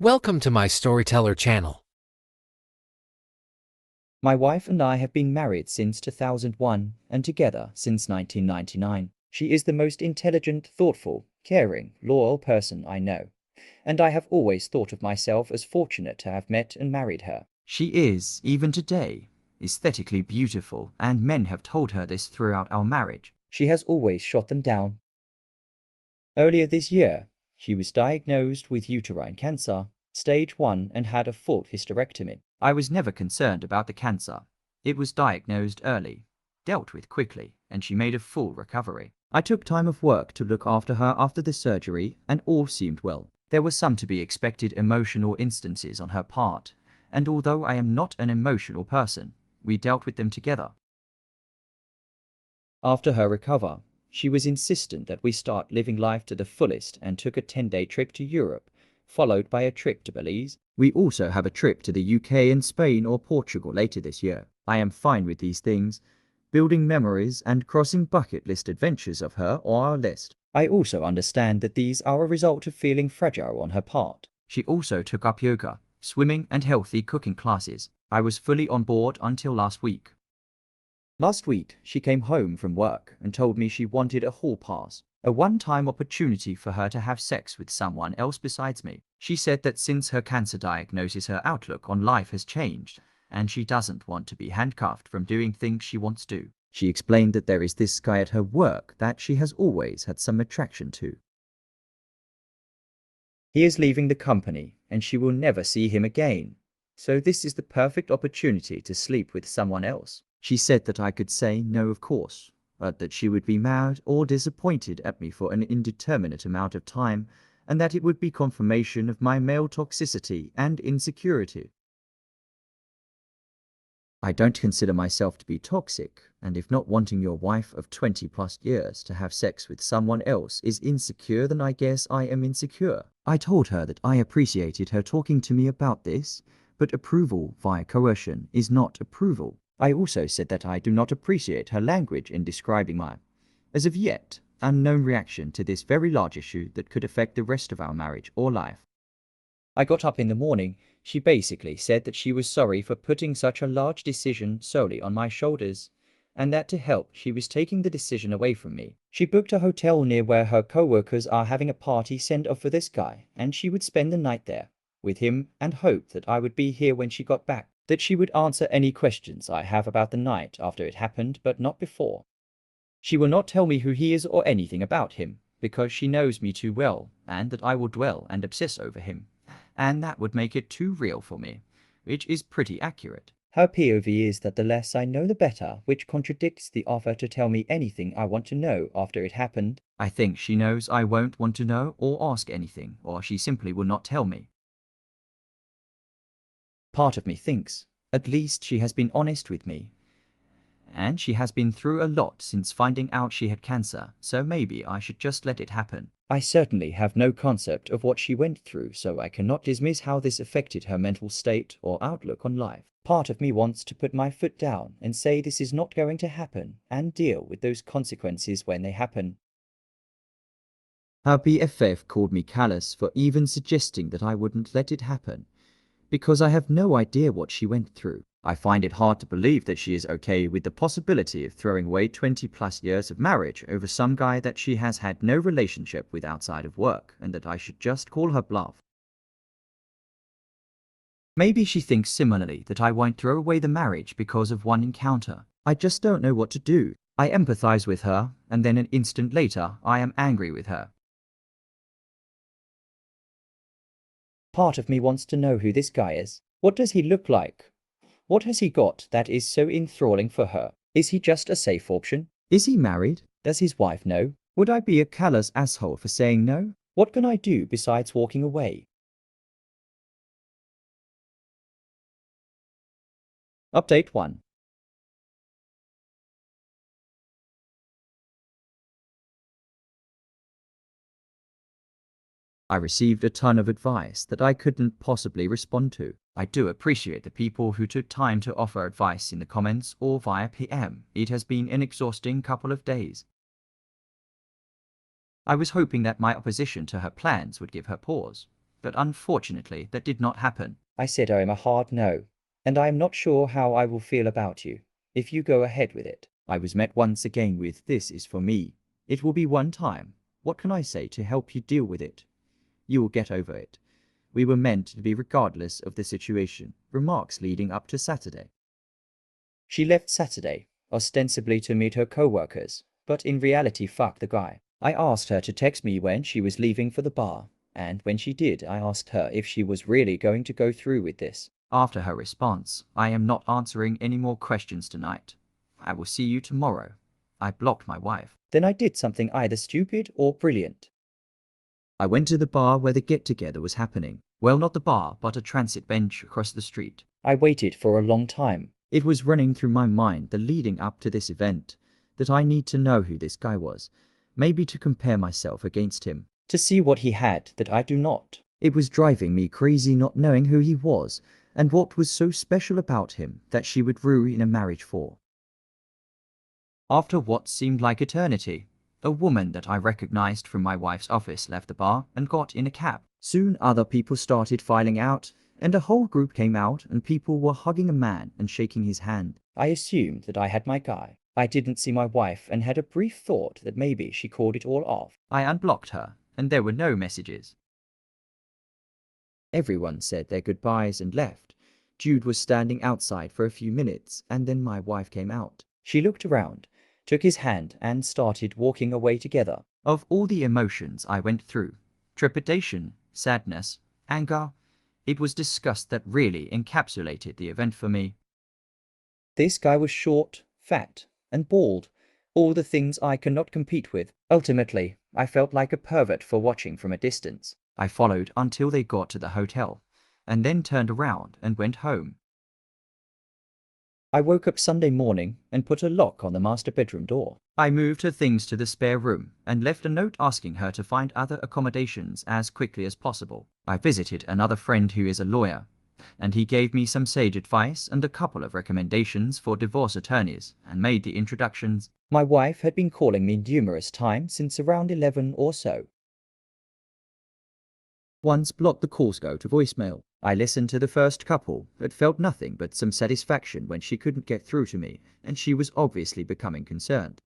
Welcome to my Storyteller channel. My wife and I have been married since 2001 and together since 1999. She is the most intelligent, thoughtful, caring, loyal person I know, and I have always thought of myself as fortunate to have met and married her. She is, even today, aesthetically beautiful, and men have told her this throughout our marriage. She has always shot them down. Earlier this year, she was diagnosed with uterine cancer, stage 1, and had a full hysterectomy. I was never concerned about the cancer. It was diagnosed early, dealt with quickly, and she made a full recovery. I took time off work to look after her after the surgery, and all seemed well. There were some to be expected emotional instances on her part, and although I am not an emotional person, we dealt with them together. After her recovery, she was insistent that we start living life to the fullest and took a 10-day trip to Europe, followed by a trip to Belize. We also have a trip to the UK and Spain or Portugal later this year. I am fine with these things, building memories and crossing bucket list adventures of her or our list. I also understand that these are a result of feeling fragile on her part. She also took up yoga, swimming and healthy cooking classes. I was fully on board until last week. Last week, she came home from work and told me she wanted a hall pass, a one-time opportunity for her to have sex with someone else besides me. She said that since her cancer diagnosis, her outlook on life has changed, and she doesn't want to be handcuffed from doing things she wants to. She explained that there is this guy at her work that she has always had some attraction to. He is leaving the company, and she will never see him again, so this is the perfect opportunity to sleep with someone else. She said that I could say no, of course, but that she would be mad or disappointed at me for an indeterminate amount of time, and that it would be confirmation of my male toxicity and insecurity. I don't consider myself to be toxic, and if not wanting your wife of 20+ years to have sex with someone else is insecure, then I guess I am insecure. I told her that I appreciated her talking to me about this, but approval via coercion is not approval. I also said that I do not appreciate her language in describing my, as of yet, unknown reaction to this very large issue that could affect the rest of our marriage or life. I got up in the morning. She basically said that she was sorry for putting such a large decision solely on my shoulders, and that to help she was taking the decision away from me. She booked a hotel near where her co-workers are having a party send-off for this guy, and she would spend the night there with him and hoped that I would be here when she got back, that she would answer any questions I have about the night after it happened, but not before. She will not tell me who he is or anything about him, because she knows me too well, and that I will dwell and obsess over him, and that would make it too real for me, which is pretty accurate. Her POV is that the less I know the better, which contradicts the offer to tell me anything I want to know after it happened. I think she knows I won't want to know or ask anything, or she simply will not tell me. Part of me thinks, at least she has been honest with me. And she has been through a lot since finding out she had cancer, so maybe I should just let it happen. I certainly have no concept of what she went through, so I cannot dismiss how this affected her mental state or outlook on life. Part of me wants to put my foot down and say this is not going to happen and deal with those consequences when they happen. Her BFF called me callous for even suggesting that I wouldn't let it happen, because I have no idea what she went through. I find it hard to believe that she is okay with the possibility of throwing away 20+ years of marriage over some guy that she has had no relationship with outside of work, and that I should just call her bluff. Maybe she thinks similarly, that I won't throw away the marriage because of one encounter. I just don't know what to do. I empathize with her, and then an instant later I am angry with her. Part of me wants to know who this guy is. What does he look like? What has he got that is so enthralling for her? Is he just a safe option? Is he married? Does his wife know? Would I be a callous asshole for saying no? What can I do besides walking away? Update 1. I received a ton of advice that I couldn't possibly respond to. I do appreciate the people who took time to offer advice in the comments or via PM. It has been an exhausting couple of days. I was hoping that my opposition to her plans would give her pause. but unfortunately that did not happen. I said I am a hard no, and I am not sure how I will feel about you if you go ahead with it. I was met once again with, "This is for me. It will be one time. What can I say to help you deal with it? You will get over it. We were meant to be regardless of the situation." Remarks leading up to Saturday. She left Saturday, ostensibly to meet her co-workers, but in reality fuck the guy. I asked her to text me when she was leaving for the bar, and when she did, I asked her if she was really going to go through with this. After her response, "I am not answering any more questions tonight. I will see you tomorrow," I blocked my wife. Then I did something either stupid or brilliant. I went to the bar where the get-together was happening. Well, not the bar, but a transit bench across the street. I waited for a long time. It was running through my mind the leading up to this event, that I need to know who this guy was, maybe to compare myself against him, to see what he had that I do not. It was driving me crazy not knowing who he was, and what was so special about him that she would ruin a marriage for. After what seemed like eternity, a woman that I recognized from my wife's office left the bar and got in a cab. Soon other people started filing out, and a whole group came out and people were hugging a man and shaking his hand. I assumed that I had my guy. I didn't see my wife and had a brief thought that maybe she called it all off. I unblocked her, and there were no messages. Everyone said their goodbyes and left. Jude was standing outside for a few minutes, and then my wife came out. She looked around, took his hand, and started walking away together. Of all the emotions I went through, trepidation, sadness, anger, it was disgust that really encapsulated the event for me. This guy was short, fat, and bald, all the things I cannot compete with. Ultimately, I felt like a pervert for watching from a distance. I followed until they got to the hotel, and then turned around and went home. I woke up Sunday morning and put a lock on the master bedroom door. I moved her things to the spare room and left a note asking her to find other accommodations as quickly as possible. I visited another friend who is a lawyer, and he gave me some sage advice and a couple of recommendations for divorce attorneys and made the introductions. My wife had been calling me numerous times since around 11 or so. Once blocked the calls go to voicemail. I listened to the first couple, but felt nothing but some satisfaction when she couldn't get through to me, and she was obviously becoming concerned.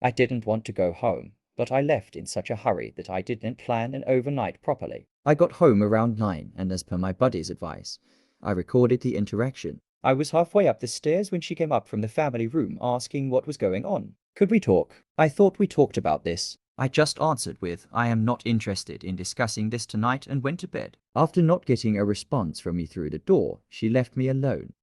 I didn't want to go home, but I left in such a hurry that I didn't plan an overnight properly. I got home around 9, and as per my buddy's advice, I recorded the interaction. I was halfway up the stairs when she came up from the family room asking what was going on. Could we talk? I thought we talked about this. I just answered with, "I am not interested in discussing this tonight," and went to bed. After not getting a response from me through the door, she left me alone.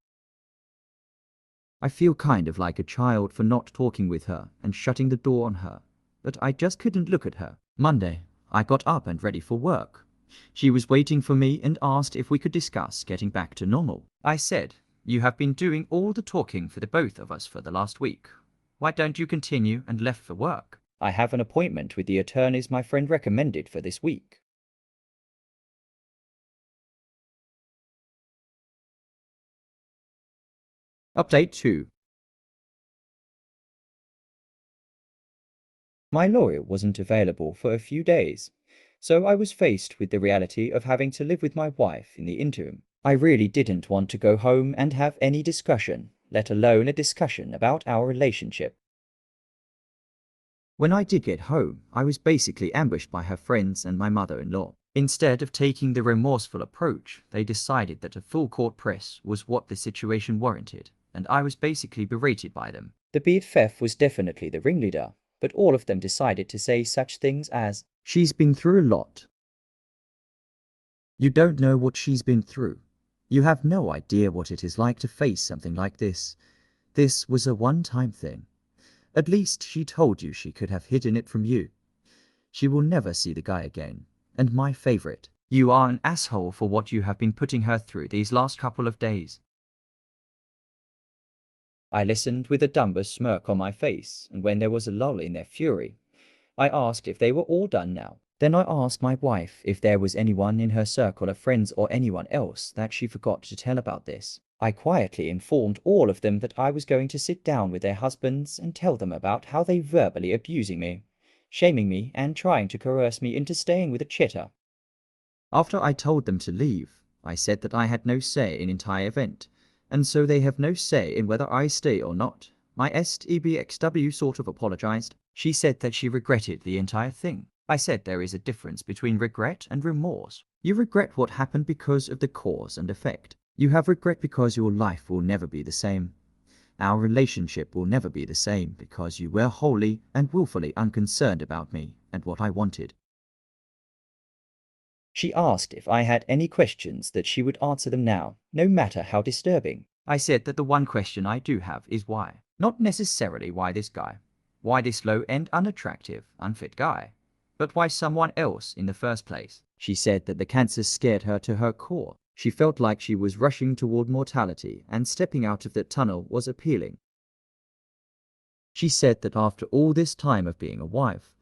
I feel kind of like a child for not talking with her and shutting the door on her, but I just couldn't look at her. Monday, I got up and ready for work. She was waiting for me and asked if we could discuss getting back to normal. I said, "You have been doing all the talking for the both of us for the last week. Why don't you continue?" and left for work. I have an appointment with the attorneys my friend recommended for this week. Update 2. My lawyer wasn't available for a few days, so I was faced with the reality of having to live with my wife in the interim. I really didn't want to go home and have any discussion, let alone a discussion about our relationship. When I did get home, I was basically ambushed by her friends and my mother-in-law. Instead of taking the remorseful approach, they decided that a full court press was what the situation warranted, and I was basically berated by them. The BFF was definitely the ringleader, but all of them decided to say such things as, "She's been through a lot. You don't know what she's been through. You have no idea what it is like to face something like this. This was a one-time thing. At least she told you she could have hidden it from you. She will never see the guy again. And my favorite, you are an asshole for what you have been putting her through these last couple of days." I listened with a dumber smirk on my face, and when there was a lull in their fury, I asked if they were all done now. Then I asked my wife if there was anyone in her circle of friends or anyone else that she forgot to tell about this. I quietly informed all of them that I was going to sit down with their husbands and tell them about how they verbally abusing me. shaming me and trying to coerce me into staying with a cheater. After I told them to leave, I said that I had no say in entire event, and so they have no say in whether I stay or not. My STBXW sort of apologized. She said that she regretted the entire thing. I said there is a difference between regret and remorse. You regret what happened because of the cause and effect. You have regret because your life will never be the same. Our relationship will never be the same because you were wholly and willfully unconcerned about me and what I wanted. She asked if I had any questions that she would answer them now, no matter how disturbing. I said that the one question I do have is why. Not necessarily why this guy. Why this low-end, unattractive, unfit guy. But why someone else in the first place? She said that the cancer scared her to her core. She felt like she was rushing toward mortality, and stepping out of that tunnel was appealing. She said that after all this time of being a wife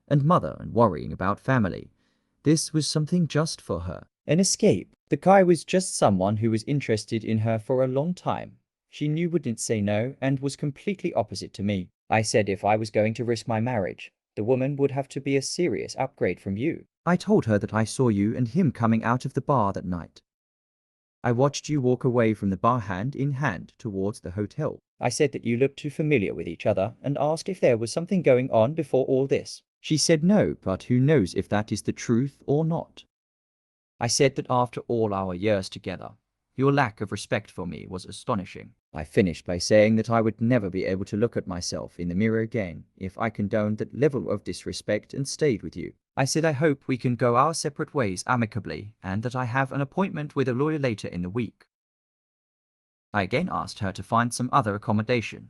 and mother and worrying about family, this was something just for her. An escape. The guy was just someone who was interested in her for a long time. She knew wouldn't say no and was completely opposite to me. I said if I was going to risk my marriage, the woman would have to be a serious upgrade from you. I told her that I saw you and him coming out of the bar that night. I watched you walk away from the bar hand in hand towards the hotel. I said that you looked too familiar with each other and asked if there was something going on before all this. She said no, but who knows if that is the truth or not. I said that after all our years together, your lack of respect for me was astonishing. I finished by saying that I would never be able to look at myself in the mirror again if I condoned that level of disrespect and stayed with you. I said I hope we can go our separate ways amicably and that I have an appointment with a lawyer later in the week. I again asked her to find some other accommodation,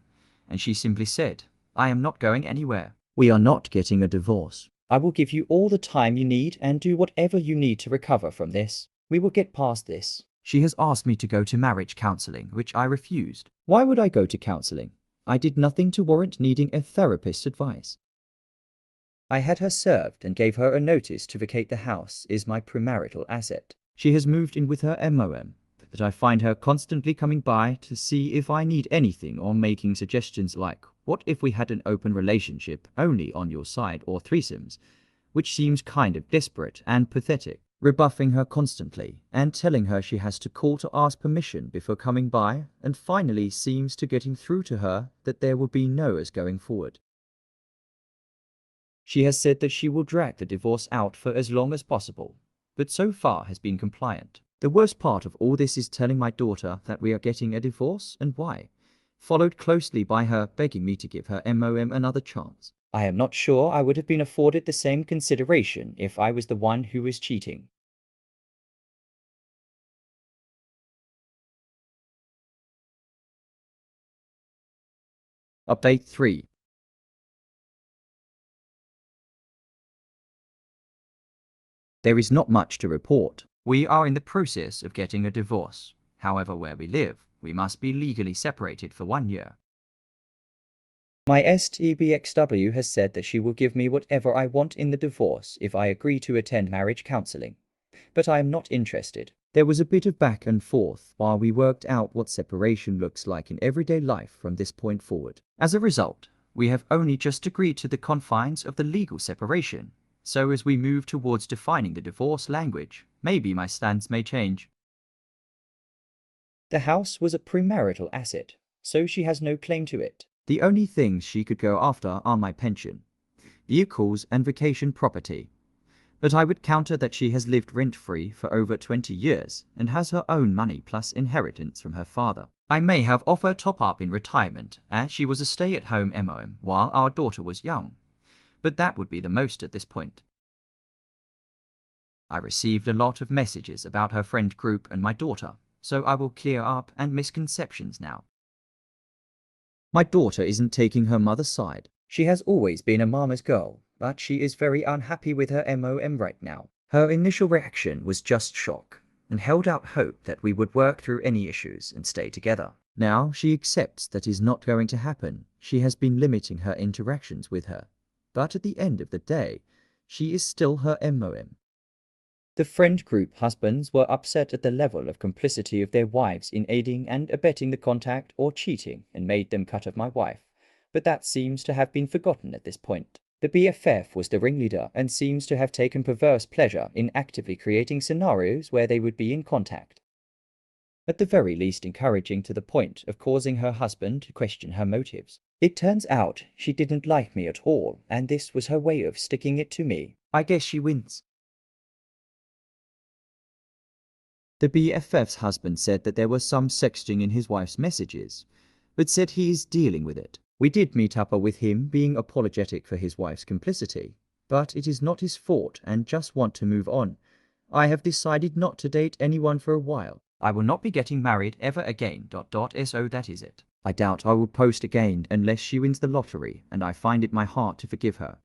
and she simply said, I am not going anywhere. We are not getting a divorce. I will give you all the time you need and do whatever you need to recover from this. We will get past this. She has asked me to go to marriage counseling, which I refused. Why would I go to counseling? I did nothing to warrant needing a therapist's advice. I had her served and gave her a notice to vacate the house is my premarital asset. She has moved in with her MOM, but I find her constantly coming by to see if I need anything or making suggestions like, what if we had an open relationship only on your side or threesomes, which seems kind of desperate and pathetic, rebuffing her constantly and telling her she has to call to ask permission before coming by, and finally seems to getting through to her that there will be no's going forward. She has said that she will drag the divorce out for as long as possible, but so far has been compliant. The worst part of all this is telling my daughter that we are getting a divorce and why, followed closely by her begging me to give her MOM another chance. I am not sure I would have been afforded the same consideration if I was the one who was cheating. Update 3. There is not much to report. We are in the process of getting a divorce. However, where we live, we must be legally separated for 1 year. My STBXW has said that she will give me whatever I want in the divorce if I agree to attend marriage counseling, but I am not interested. There was a bit of back and forth while we worked out what separation looks like in everyday life from this point forward. As a result, we have only just agreed to the confines of the legal separation. So as we move towards defining the divorce language, maybe my stance may change. The house was a premarital asset, so she has no claim to it. The only things she could go after are my pension, vehicles and vacation property. But I would counter that she has lived rent-free for over 20 years and has her own money plus inheritance from her father. I may have offered top-up in retirement as she was a stay-at-home MOM while our daughter was young, but that would be the most at this point. I received a lot of messages about her friend group and my daughter, so I will clear up and misconceptions now. My daughter isn't taking her mother's side. She has always been a mama's girl, but she is very unhappy with her MOM right now. Her initial reaction was just shock, and held out hope that we would work through any issues and stay together. Now she accepts that is not going to happen. She has been limiting her interactions with her. But at the end of the day, she is still her MOM. The friend group husbands were upset at the level of complicity of their wives in aiding and abetting the contact or cheating and made them cut off my wife, but that seems to have been forgotten at this point. The BFF was the ringleader and seems to have taken perverse pleasure in actively creating scenarios where they would be in contact. At the very least encouraging to the point of causing her husband to question her motives. It turns out she didn't like me at all, and this was her way of sticking it to me. I guess she wins. The BFF's husband said that there was some sexting in his wife's messages, but said he is dealing with it. We did meet up with him being apologetic for his wife's complicity, but it is not his fault and just want to move on. I have decided not to date anyone for a while. I will not be getting married ever again. So that is it. I doubt I will post again unless she wins the lottery and I find it my heart to forgive her.